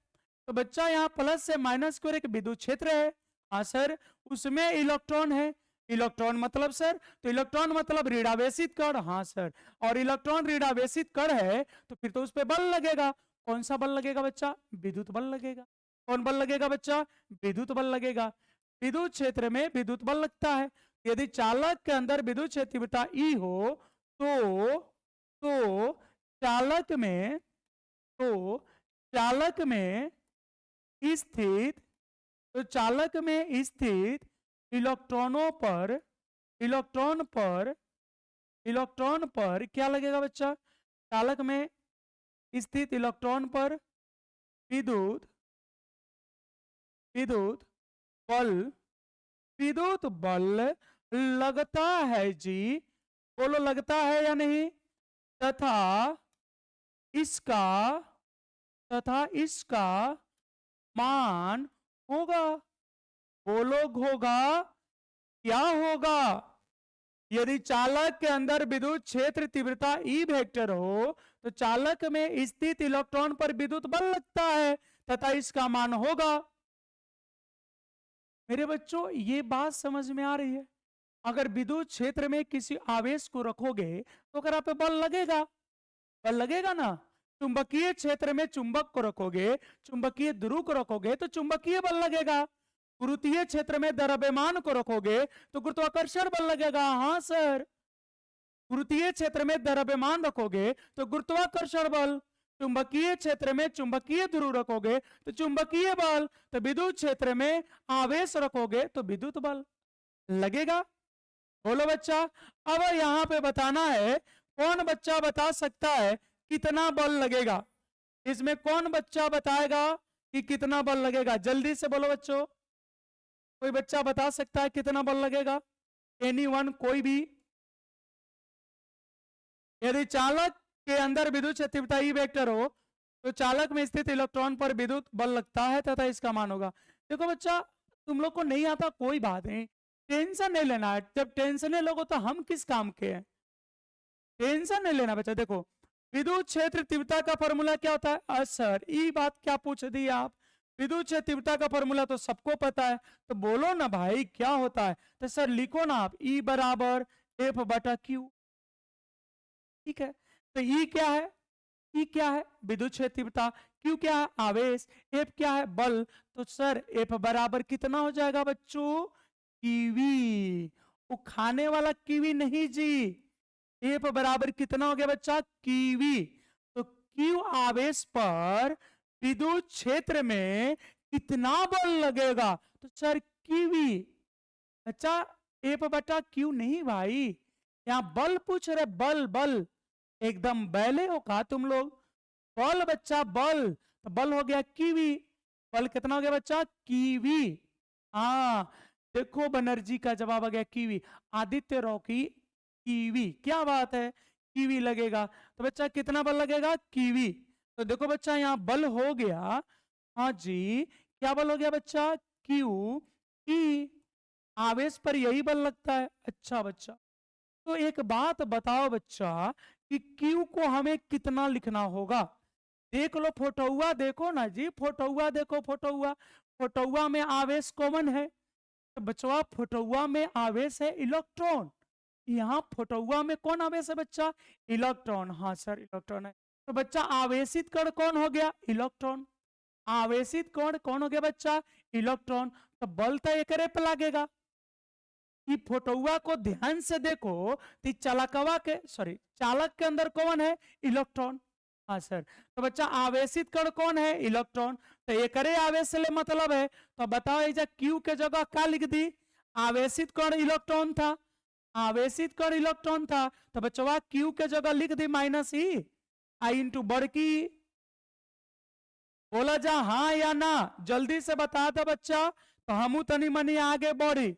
तो बच्चा यहाँ प्लस से माइनस की ओर एक विद्युत क्षेत्र है, हाँ सर, उसमें इलेक्ट्रॉन है। इलेक्ट्रॉन मतलब सर, तो इलेक्ट्रॉन मतलब ऋणावेशित कण, हाँ सर, और इलेक्ट्रॉन ऋणावेशित कण है तो फिर तो उस पर बल लगेगा। कौन सा बल लगेगा बच्चा, विद्युत बल लगेगा। कौन बल लगेगा बच्चा, विद्युत बल लगेगा। विद्युत क्षेत्र में विद्युत बल लगता है, यदि चालक के अंदर विद्युत क्षेत्र तीव्रता E हो तो चालक में तो चालक में स्थित तो चालक में स्थित इलेक्ट्रॉनों पर इलेक्ट्रॉन पर क्या लगेगा बच्चा? चालक में स्थित इलेक्ट्रॉन पर विद्युत विद्युत बल विद्युत बल लगता है जी। बोलो लगता है या नहीं? तथा इसका मान होगा। बोलो होगा, क्या होगा? यदि चालक के अंदर विद्युत क्षेत्र तीव्रता E वेक्टर हो तो चालक में स्थित इलेक्ट्रॉन पर विद्युत बल लगता है तथा इसका मान होगा। मेरे बच्चों, ये बात समझ में आ रही है? अगर विद्युत क्षेत्र में किसी आवेश को रखोगे तो अगर आप पे बल लगेगा ना। चुंबकीय क्षेत्र में चुंबक को रखोगे, चुंबकीय ध्रुव को रखोगे तो चुंबकीय बल लगेगा। गुरुत्वीय क्षेत्र में द्रव्यमान को रखोगे तो गुरुत्वाकर्षण बल लगेगा। हाँ सर, गुरुत्वीय क्षेत्र में द्रव्यमान रखोगे तो गुरुत्वाकर्षण बल, चुंबकीय क्षेत्र में चुंबकीय ध्रुव रखोगे तो चुंबकीय बल, तो विद्युत क्षेत्र में आवेश रखोगे तो विद्युत बल लगेगा। बोलो बच्चा, अब यहां पे बताना है, कौन बच्चा बता सकता है कितना बल लगेगा? इसमें कौन बच्चा बताएगा कि कितना बल लगेगा? जल्दी से बोलो बच्चों, कोई बच्चा बता सकता है कितना बल लगेगा? एनीवन, कोई भी? यदि चालक के अंदर विद्युत क्षेत्र तीव्रता E वेक्टर हो तो चालक में स्थित इलेक्ट्रॉन पर विद्युत बल लगता है तथा इसका मान होगा। देखो बच्चा, तुम लोग को नहीं आता कोई बात नहीं, टेंशन नहीं लेना है। जब टेंशन लोगो तो हम किस काम के हैं? टेंशन नहीं लेना बच्चा। देखो, विद्युत क्षेत्र तीव्रता का फॉर्मूला क्या होता है? सर ये बात क्या पूछ दी आप? विद्युत क्षेत्र तीव्रता का फॉर्मूला तो सबको पता है, तो बोलो ना भाई क्या होता है? तो सर लिखो ना आप, E बराबर F/Q। ठीक है, तो E क्या है? E क्या है? विद्युत क्षेत्र तीव्रता। Q क्या है? आवेश। F क्या है? बल। तो सर F बराबर कितना हो जाएगा बच्चों? कीवी। वो खाने वाला कीवी नहीं जी। F बराबर कितना हो गया बच्चा? कीवी। तो Q आवेश पर विद्युत क्षेत्र में कितना बल लगेगा? तो सर कीवी। अच्छा, F/Q नहीं भाई, यहां बल पूछ रहे, बल बल। एकदम बैले हो का तुम लोग? बल बच्चा, बल। तो बल हो गया कीवी। बल कितना हो गया बच्चा? कीवी। हाँ, देखो बनर्जी का जवाब आ गया कीवी। आदित्य रॉकी कीवी, क्या बात है, कीवी लगेगा। तो बच्चा कितना बल लगेगा? कीवी। तो देखो बच्चा, यहाँ बल हो गया, हाँ जी, क्या बल हो गया बच्चा? Q E. आवेश पर यही बल लगता है। अच्छा बच्चा, तो एक बात बताओ बच्चा कि Q को हमें कितना लिखना होगा? देख लो फोटोआ, देखो ना जी, फोटोआ देखो, फोटोआ में आवेश कॉमन है। तो बच्चा, फोटोआ में आवेश है इलेक्ट्रॉन। यहाँ फोटोआ में कौन आवेश है बच्चा? इलेक्ट्रॉन। हाँ सर, इलेक्ट्रॉन है। तो बच्चा आवेशित कण कौन हो गया? इलेक्ट्रॉन। आवेशित कण कौन हो गया बच्चा? इलेक्ट्रॉन। तो बल तो एक पे लगेगा। कि फोटोआ को ध्यान से देखो तो चालक के अंदर कौन है? इलेक्ट्रॉन। हाँ सर। तो बच्चा आवेशित कण कौन है? इलेक्ट्रॉन। तो एक आवेश से मतलब है, तो बताओ ये क्यू के जगह क्या लिख दी? आवेशित कण इलेक्ट्रॉन था, आवेशित कण इलेक्ट्रॉन था, तो बच्चा क्यू के जगह लिख दी -E आई इंटू बड़की। बोला जा हाँ या ना, जल्दी से बता दे बच्चा, तो हमू तनी मनी आगे बढ़ी।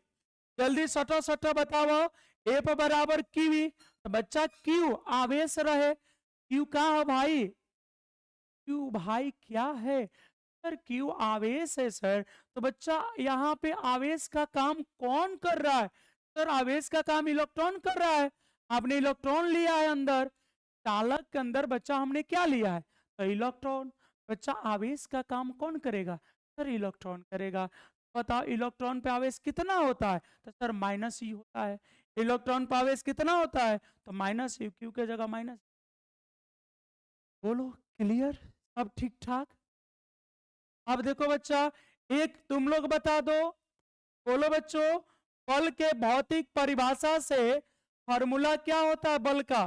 जल्दी सटो सटो बताओ। F बराबर Q। तो बच्चा Q आवेश रहे, Q क्या है भाई? Q भाई क्या है? सर Q आवेश है सर। तो बच्चा यहाँ पे आवेश का काम कौन कर रहा है? सर आवेश का काम इलेक्ट्रॉन कर रहा है। आपने इलेक्ट्रॉन लिया है अंदर, चालक के अंदर बच्चा हमने क्या लिया है? तो इलेक्ट्रॉन। बच्चा आवेश का काम कौन करेगा? सर इलेक्ट्रॉन करेगा। बताओ इलेक्ट्रॉन पे आवेश कितना होता है? तो सर -E होता है। इलेक्ट्रॉन पे आवेश कितना होता है? तो -E, क्यू के जगह माइनस। बोलो क्लियर, अब ठीक ठाक? अब देखो बच्चा, एक तुम लोग बता दो, बोलो बच्चों, बल के भौतिक परिभाषा से फॉर्मूला क्या होता है बल का?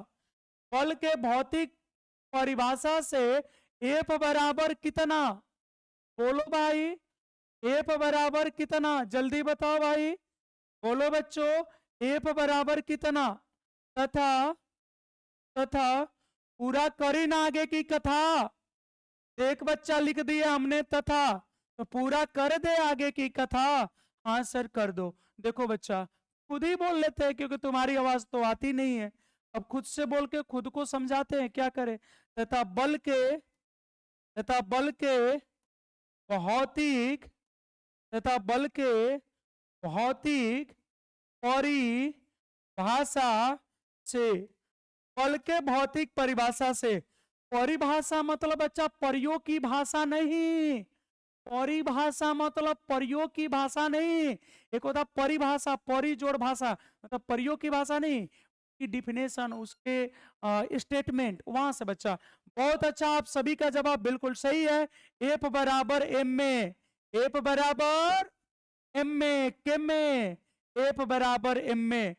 बल के भौतिक परिभाषा से एफ बराबर कितना? बोलो भाई, एफ बराबर कितना? जल्दी बताओ भाई, बोलो बच्चों, एफ बराबर कितना? तथा तथा पूरा करी ना आगे की कथा। एक बच्चा लिख दिया हमने तथा, तो पूरा कर दे आगे की कथा। हाँ सर कर दो। देखो बच्चा, खुद ही बोल लेते हैं क्योंकि तुम्हारी आवाज तो आती नहीं है। अब खुद से बोल के खुद को समझाते हैं, क्या करें। तथा बल के भौतिक भौतिक परिभाषा से, बल के भौतिक परिभाषा से, परिभाषा मतलब बच्चा परियों की भाषा नहीं, परिभाषा मतलब परियों की भाषा नहीं। एक होता परिभाषा, परि जोड़ भाषा, मतलब परियों की भाषा नहीं, की डिफिनेशन, उसके स्टेटमेंट, वहां से बच्चा। बहुत अच्छा, आप सभी का जवाब बिल्कुल सही है। एफ बराबर एम में, एफ बराबर एम में, के में, एफ बराबर एम में,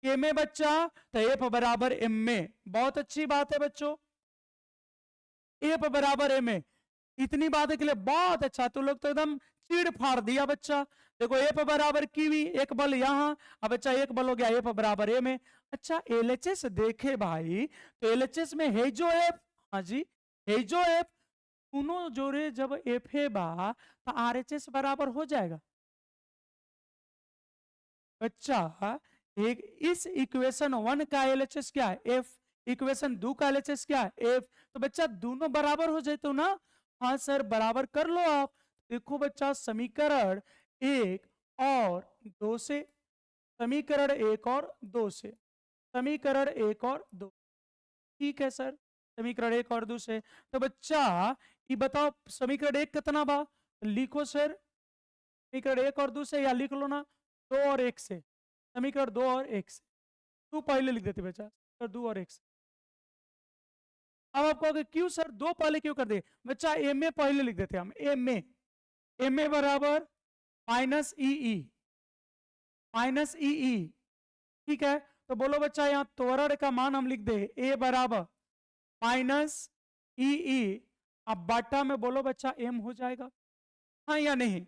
के में बच्चा, तो एफ बराबर एम में। बहुत अच्छी बात है बच्चों, एफ बराबर एम में। इतनी बातें के लिए बहुत अच्छा, तो लोग तो एकदम चीड़ फाड़ दिया बच्चा। देखो एफ बराबर कीवी, एक बल यहाँ, अब बच्चा एक बल हो गया एफ बराबर ए में। अच्छा एलएचएस देखे भाई, तो एलएचएस में है जो एफ, हाँ जी है जो एफ, दोनों जोड़े जब एफ है बा तो आरएचएस बराबर हो जाएगा बच्चा। एक इस इक्वेशन 1 का एलएचएस क्या है? एफ। इक्वेशन 2 का एलएचएस क्या है? एफ। तो बच्चा दोनों बराबर हो जाए तो ना। हाँ सर बराबर कर लो आप। देखो बच्चा, समीकरण 1 और 2 से, समीकरण 1 और 2 से, समीकरण 1 और 2, ठीक है सर, समीकरण 1 और 2 से। तो बच्चा ये बताओ समीकरण 1 कितना बा? लिखो सर, समीकरण 1 और 2 से, या लिख लो ना 2 और 1 से, समीकरण 2 और 1 से। तू पहले लिख देते बच्चा, 2 और 1 से। अब आप कहोगे क्यों सर 2 पहले क्यों कर दे? बच्चा एम ए पहले लिख देते हम, एम ए बराबर माइनस ई, माइनस ई, ठीक है। तो बोलो बच्चा यहाँ त्वरण का मान हम लिख दे, ए बराबर माइनस ई, अब बाटा में बोलो बच्चा एम हो जाएगा, हाँ या नहीं?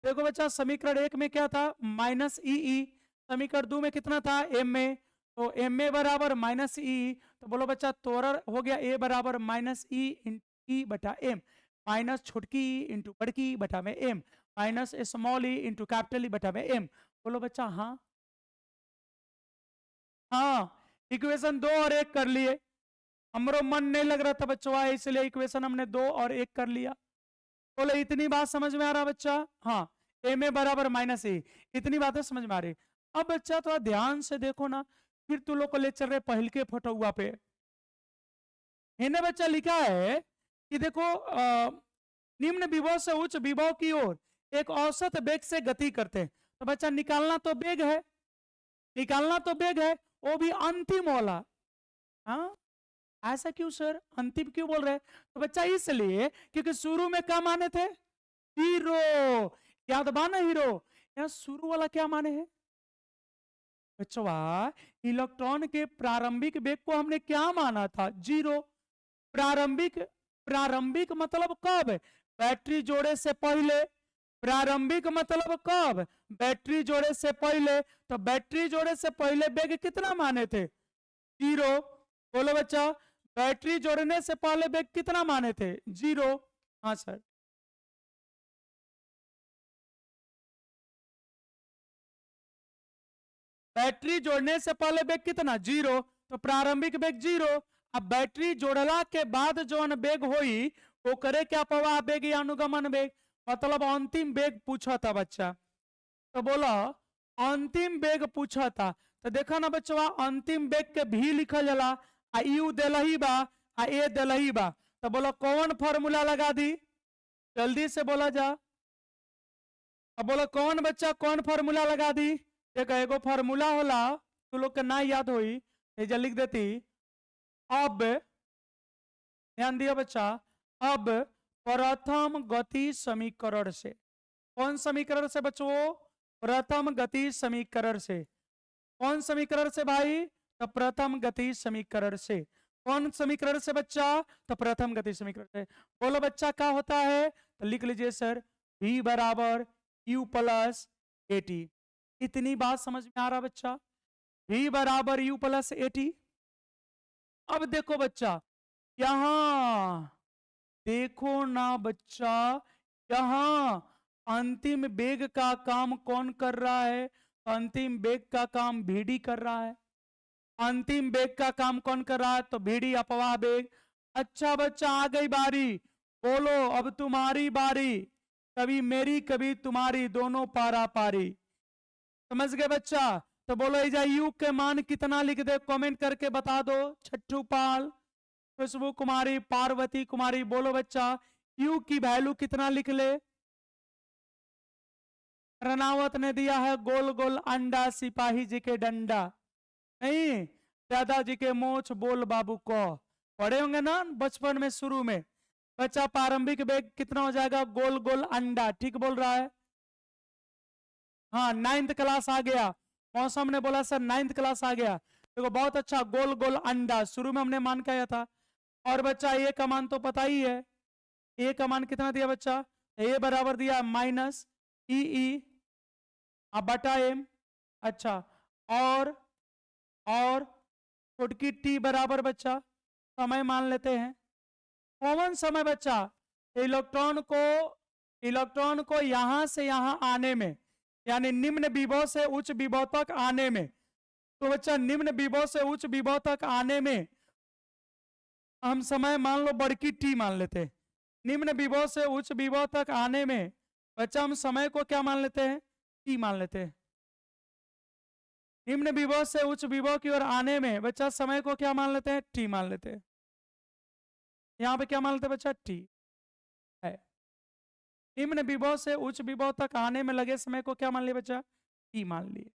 देखो बच्चा समीकरण 1 में क्या था? माइनस ई, समीकरण 2 में कितना था? एम में, तो एम ए बराबर माइनस ई, तो बोलो बच्चा त्वरण हो गया ए बराबर माइनस ई बटा एम, माइनस छोटकी ई इंटू बड़की बटा में M, minus small E into capital E बटा में एम। बोलो बच्चा हाँ, हाँ इक्वेशन 2 और 1 कर लिए। हमरो मन नहीं लग रहा था बच्चों, इसलिए इक्वेशन हमने 2 और 1 कर लिया। बोले इतनी बात समझ में आ रहा बच्चा? हाँ, एम ए बराबर माइनस ए, इतनी बातें समझ में आ रही। अब बच्चा थोड़ा ध्यान से देखो ना, फिर तू लोग को ले चल रहे पहल के फोटोआ पे। इन्हें बच्चा लिखा है कि देखो निम्न विभव से उच्च विभव की ओर एक औसत वेग से गति करते हैं। तो बच्चा निकालना तो वेग है, निकालना तो वेग है, वो भी अंतिम वाला। हाँ ऐसा क्यों सर, अंतिम क्यों बोल रहे हैं? तो बच्चा इसलिए क्योंकि शुरू में क्या माने थे? जीरो, याद बा ना हीरो? यहाँ शुरू वाला क्या माने है बच्चों? इलेक्ट्रॉन के प्रारंभिक वेग को हमने क्या माना था? जीरो। प्रारंभिक, प्रारंभिक मतलब कब? बैटरी जोड़े से पहले। प्रारंभिक मतलब कब? बैटरी जोड़े से पहले। तो बैटरी जोड़े से पहले वेग कितना माने थे? जीरो। बोलो बच्चा, बैटरी जोड़ने से पहले वेग कितना माने थे? जीरो। हाँ सर, बैटरी जोड़ने से पहले वेग कितना? जीरो। तो प्रारंभिक वेग जीरो। अब बैटरी जोड़ला के बाद जो वेग होई वो करे क्या? प्रवाह वेग या अनुगमन वेग, मतलब अंतिम वेग पूछा था बच्चा। तो बोला अंतिम वेग पूछा था, तो देखा ना बच्चों, अंतिम वेग के भी लिखल जाला, आ यू दिलही बा, आ ए दिलही बा। तो बोलो कौन फॉर्मूला लगा दी? जल्दी से बोला जा। अब बोलो कौन बच्चा कौन फॉर्मूला लगा दी? एक एगो फॉर्मूला होला, तू लोग के ना याद होई, एजा लिख देती। अब ध्यान दिया बच्चा, अब प्रथम गति समीकरण से, कौन समीकरण से बच्चों? प्रथम गति समीकरण से। कौन समीकरण से भाई? तो प्रथम गति समीकरण से। कौन समीकरण से बच्चा? तो प्रथम गति समीकरण से। बोलो बच्चा क्या होता है? तो लिख लीजिए सर, v बराबर u प्लस ए टी। इतनी बात समझ में आ रहा बच्चा? v बराबर u प्लस ए टी। अब देखो बच्चा, यहां देखो ना बच्चा, यहां अंतिम वेग का काम कौन कर रहा है? अंतिम वेग का काम भीडी कर रहा है। अंतिम वेग का काम कौन कर रहा है? तो भीडी अपवाह वेग। अच्छा बच्चा, आ गई बारी, बोलो अब तुम्हारी बारी। कभी मेरी कभी तुम्हारी, दोनों पारा पारी। समझ गए बच्चा? तो बोलो इजा यू के मान कितना लिख दे, कमेंट करके बता दो। छट्टू पाल, खुशबू कुमारी, पार्वती कुमारी, बोलो बच्चा यू की वैल्यू कितना लिख ले? रनावत ने दिया है गोल गोल अंडा, सिपाही जी के डंडा। नहीं, दादाजी के मोछ, बोल बाबू को। पढ़े होंगे ना बचपन में शुरू में। बच्चा प्रारंभिक वेग कितना हो जाएगा? गोल गोल अंडा। ठीक बोल रहा है? हाँ, 9th क्लास आ गया। मौसम ने बोला सर 9th क्लास आ गया। देखो बहुत अच्छा, गोल गोल अंडा शुरू में हमने मान किया था। और बच्चा ए का मान तो पता ही है। ए का मान कितना दिया बच्चा? ए बराबर दिया माइनस ई बटा एम। अच्छा, और छोटकी टी बराबर बच्चा समय मान लेते हैं। कॉमन समय बच्चा, इलेक्ट्रॉन को यहां से यहां आने में, यानी निम्न विभव से उच्च विभव तक आने में। तो बच्चा निम्न विभव से उच्च विभव तक आने में हम समय मान लो बड़की टी मान लेते हैं। निम्न विभव से उच्च विभव तक आने में बच्चा हम समय को क्या मान लेते हैं? टी मान लेते हैं। निम्न विभव से उच्च विभव की ओर आने में बच्चा समय को क्या मान लेते हैं? टी मान लेते हैं। यहां पे क्या मान लेते हैं बच्चा? टी है। निम्न विभव से उच्च विभव तक आने में लगे समय को क्या मान लिया बच्चा? टी मान लिए।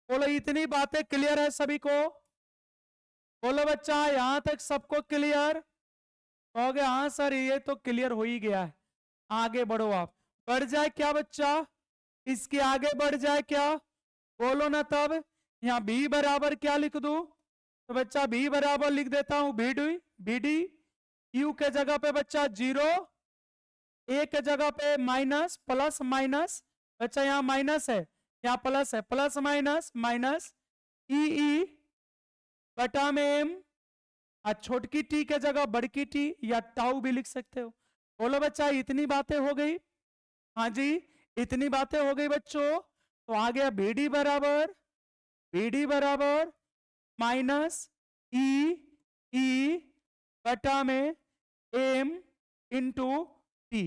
बोलो इतनी बातें क्लियर है सभी को? बोलो बच्चा यहां तक सबको क्लियर? कहोगे हाँ सर ये तो क्लियर हो ही गया है। आगे बढ़ो आप। बढ़ जाए क्या बच्चा? इसके आगे बढ़ जाए क्या? बोलो ना तब। यहाँ b बराबर क्या लिख दूं? तो बच्चा b बराबर लिख देता हूं बी डी। यू के जगह पे बच्चा 0, ए के जगह पे माइनस, प्लस माइनस। बच्चा यहाँ माइनस है, यहाँ प्लस है, प्लस माइनस माइनस ई बटा में एम। छोटकी टी के जगह बड़की टी या टाउ भी लिख सकते हो। बोलो बच्चा इतनी बातें हो गई? हाँ जी, इतनी बातें हो गई बच्चों। तो आ गया बी डी बराबर माइनस ई बटा में एम इंटू टी।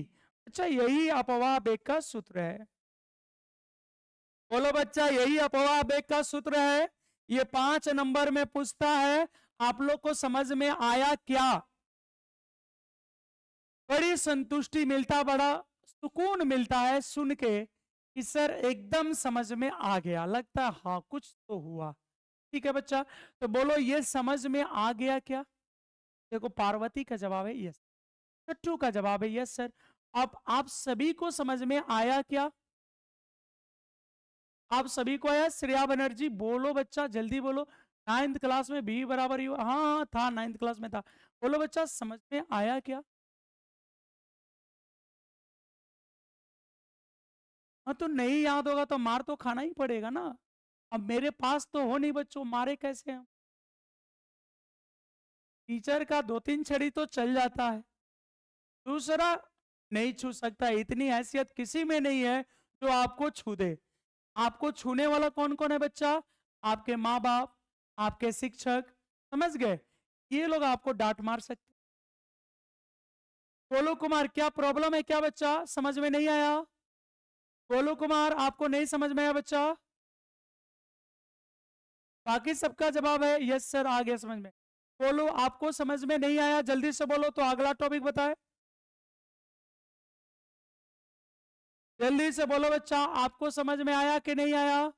अच्छा, यही अपवाह वेग का सूत्र है। बोलो बच्चा यही अपवाह वेग का सूत्र है। ये 5 नंबर में पूछता है। आप लोग को समझ में आया क्या? बड़ी संतुष्टि मिलता, बड़ा सुकून मिलता है सुन के कि सर एकदम समझ में आ गया, लगता है हाँ कुछ तो हुआ। ठीक है बच्चा, तो बोलो ये समझ में आ गया क्या? देखो पार्वती का जवाब है यस, छट्टू का जवाब है यस सर। अब आप सभी को समझ में आया क्या? आप सभी को आया? श्रेया बनर्जी बोलो बच्चा, जल्दी बोलो। 9th क्लास में बी बराबर यू, हाँ था 9th क्लास में था। बोलो बच्चा समझ में आया क्या? हाँ, तो नहीं याद होगा तो मार तो खाना ही पड़ेगा ना। अब मेरे पास तो हो नहीं बच्चों, मारे कैसे हम? टीचर का 2-3 छड़ी तो चल जाता है, दूसरा नहीं छू सकता। इतनी हैसियत किसी में नहीं है जो आपको छू दे। आपको छूने वाला कौन कौन है बच्चा? आपके माँ बाप, आपके शिक्षक, समझ गए? ये लोग आपको डांट मार सकते। गोलू कुमार क्या प्रॉब्लम है क्या बच्चा? समझ में नहीं आया? गोलू कुमार आपको नहीं समझ में आया बच्चा? बाकी सबका जवाब है यस सर, आ गया समझ में। बोलो आपको समझ में नहीं आया, जल्दी से बोलो तो अगला टॉपिक बताए। जल्दी से बोलो बच्चा, आपको समझ में आया कि नहीं आया?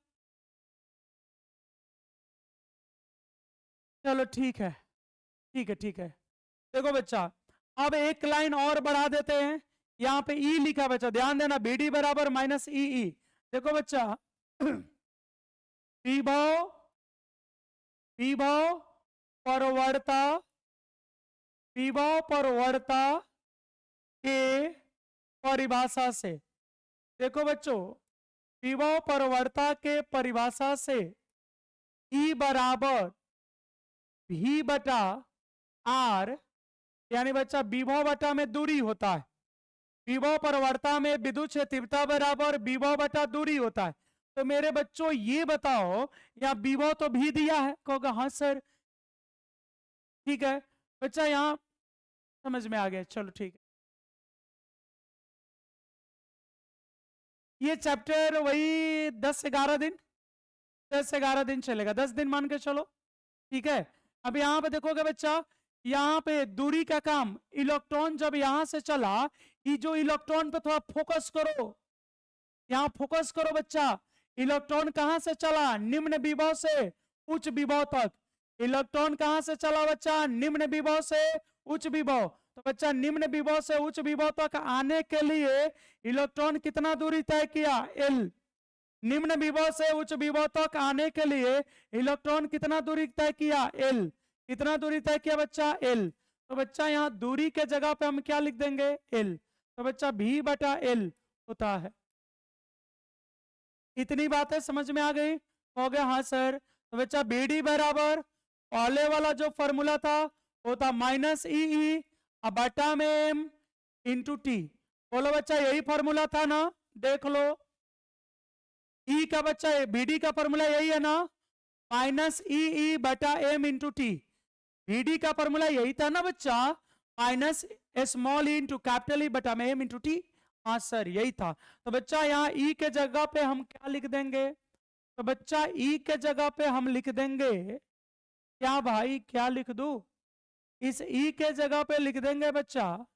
चलो ठीक है, ठीक है, ठीक है। देखो बच्चा, अब एक लाइन और बढ़ा देते हैं। यहाँ पे ई लिखा बच्चा, ध्यान देना, बी डी बराबर माइनस ई। देखो बच्चा, विभव विभव परवर्ता विभव परवर्ता के परिभाषा से, देखो बच्चों, विभव परवर्ता के परिभाषा से E बराबर V बटा R, यानी बच्चा विभव बटा में दूरी होता है, विभव परवर्ता में विद्युत क्षेत्रफलता बराबर विभव बटा दूरी होता है। तो मेरे बच्चों ये बताओ, यहाँ विभव तो भी दिया है, कहोगे हाँ सर ठीक है बच्चा, यहाँ समझ में आ गया, चलो ठीक है। ये चैप्टर वही 10-11 दिन 10-11 दिन चलेगा, 10 दिन मान के चलो, ठीक है। अब यहाँ पे देखोगे बच्चा, यहाँ पे दूरी का काम, इलेक्ट्रॉन जब यहां से चला, ये जो इलेक्ट्रॉन पे थोड़ा फोकस करो, यहाँ फोकस करो बच्चा, इलेक्ट्रॉन कहां से चला, निम्न विभव से उच्च विभव तक। इलेक्ट्रॉन कहां से चला बच्चा, निम्न विभव से उच्च विभव। तो बच्चा निम्न विभव से उच्च विभव तक आने के लिए इलेक्ट्रॉन कितना दूरी तय किया, L। निम्न विभव से उच्च विभव तक आने के लिए इलेक्ट्रॉन कितना दूरी तय किया, L। कितना दूरी तय किया बच्चा, L। तो बच्चा यहाँ दूरी के जगह पे हम क्या लिख देंगे, L। तो बच्चा V बटा L होता है। इतनी बातें समझ में आ गई, हो गया हाँ सर। तो बच्चा BD बराबर पहले वाला जो फॉर्मूला था वो था -EE बटा में M इंटू T। बोलो बच्चा यही फॉर्मूला था ना, देख लो E का बच्चा BD का फॉर्मूला यही है ना, -EE बटा M इंटू T। BD का फॉर्मूला यही था ना बच्चा, -small E into capital E बटा में M इंटू T। हाँ सर यही था। तो बच्चा यहाँ E के जगह पे हम क्या लिख देंगे, तो बच्चा E के जगह पे हम लिख देंगे क्या भाई, क्या लिख दूं, इस E के जगह पे लिख देंगे बच्चा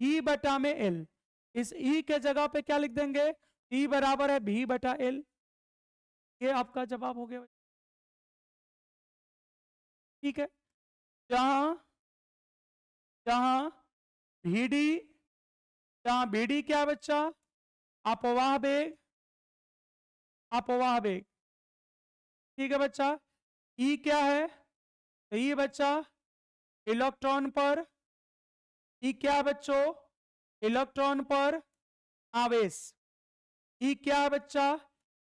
E बटा में L। इस E के जगह पे क्या लिख देंगे, E बराबर है V बटा L। ये आपका जवाब हो गया, ठीक है। जहां जहां BD, जहां BD क्या बच्चा, अपवाह वेग, अपवाह वेग, ठीक है बच्चा। E क्या है, तो E बच्चा इलेक्ट्रॉन पर, E क्या है बच्चों, इलेक्ट्रॉन पर आवेश। E क्या है बच्चा,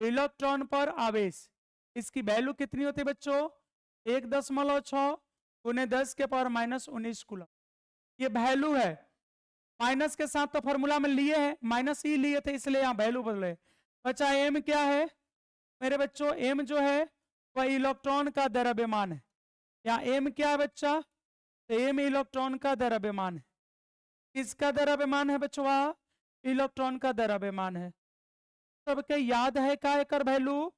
इलेक्ट्रॉन पर आवेश। इसकी वैल्यू कितनी होती है बच्चों, 1.6 × 10⁻⁻19 कूलम। ये वैल्यू है, माइनस के साथ तो फॉर्मूला में लिए हैं, -E लिए थे इसलिए यहाँ वैल्यू बदले। बच्चा M क्या है मेरे बच्चों, M जो है वह इलेक्ट्रॉन का द्रव्यमान है। यहाँ M क्या है बच्चा, तो M इलेक्ट्रॉन का द्रव्यमान है। किसका द्रव्यमान है बच्चों, इलेक्ट्रॉन का द्रव्यमान है। सबके याद है का एक वैल्यू,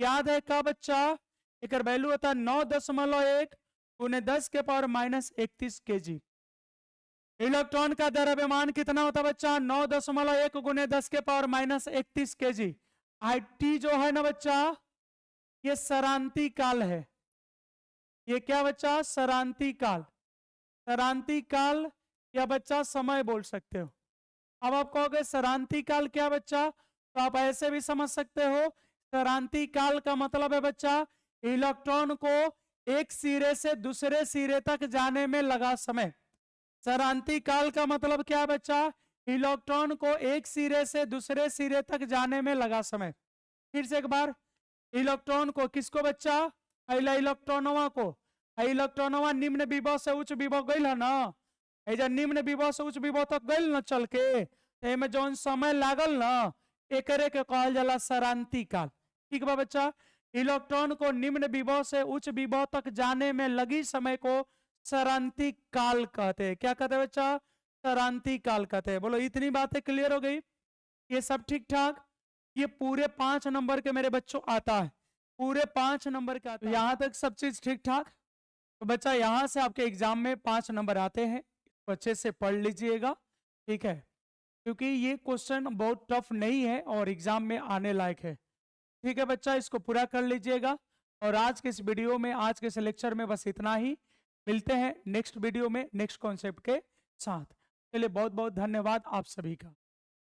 याद है का बच्चा, एक वैल्यू होता है 9.1 × 10⁻31 kg। इलेक्ट्रॉन का द्रव्यमान कितना होता है बच्चा, 9.1 × 10⁻31 kg। IT जो है ना बच्चा, ये सरांती काल है। ये क्या बच्चा, सरांती काल। सरांती काल या बच्चा समय बोल सकते हो। अब आप कहोगे सरांती काल क्या बच्चा, तो आप ऐसे भी समझ सकते हो, सरांती काल का मतलब है बच्चा इलेक्ट्रॉन को एक सिरे से दूसरे सिरे तक जाने में लगा समय। सरांती काल का मतलब क्या है बच्चा, इलेक्ट्रॉन को एक सिरे से दूसरे सिरे तक जाने में लगा समय। फिर से एक बार, इलेक्ट्रॉन को, किसको बच्चा, पहला इलेक्ट्रॉनवा को, इलेक्ट्रॉनवा निम्न विभव से उच्च विभव गई है ना, जब निम्न विभव से उच्च विभव तक गई ना चल के, में जौन समय लागल ना, एकरे के कहल जाला सरांती काल। ठीक बा बच्चा, इलेक्ट्रॉन को निम्न विभव से उच्च विभव तक जाने में लगी समय को सरांती काल कहते हैं। क्या कहते हैं बच्चा, सरांती काल कहते हैं। बोलो इतनी बातें क्लियर हो गई, ये सब ठीक ठाक। ये पूरे 5 नंबर के मेरे बच्चों आता है, पूरे 5 नंबर के आता है। यहाँ तक सब चीज ठीक ठाक। तो बच्चा यहाँ से आपके एग्जाम में 5 नंबर आते हैं, तो अच्छे से पढ़ लीजिएगा, ठीक है, क्योंकि ये क्वेश्चन बहुत टफ नहीं है और एग्जाम में आने लायक है। ठीक है बच्चा, इसको पूरा कर लीजिएगा। और आज के इस वीडियो में, आज के इस लेक्चर में बस इतना ही। मिलते हैं नेक्स्ट वीडियो में नेक्स्ट कॉन्सेप्ट के साथ। चलिए बहुत बहुत धन्यवाद आप सभी का।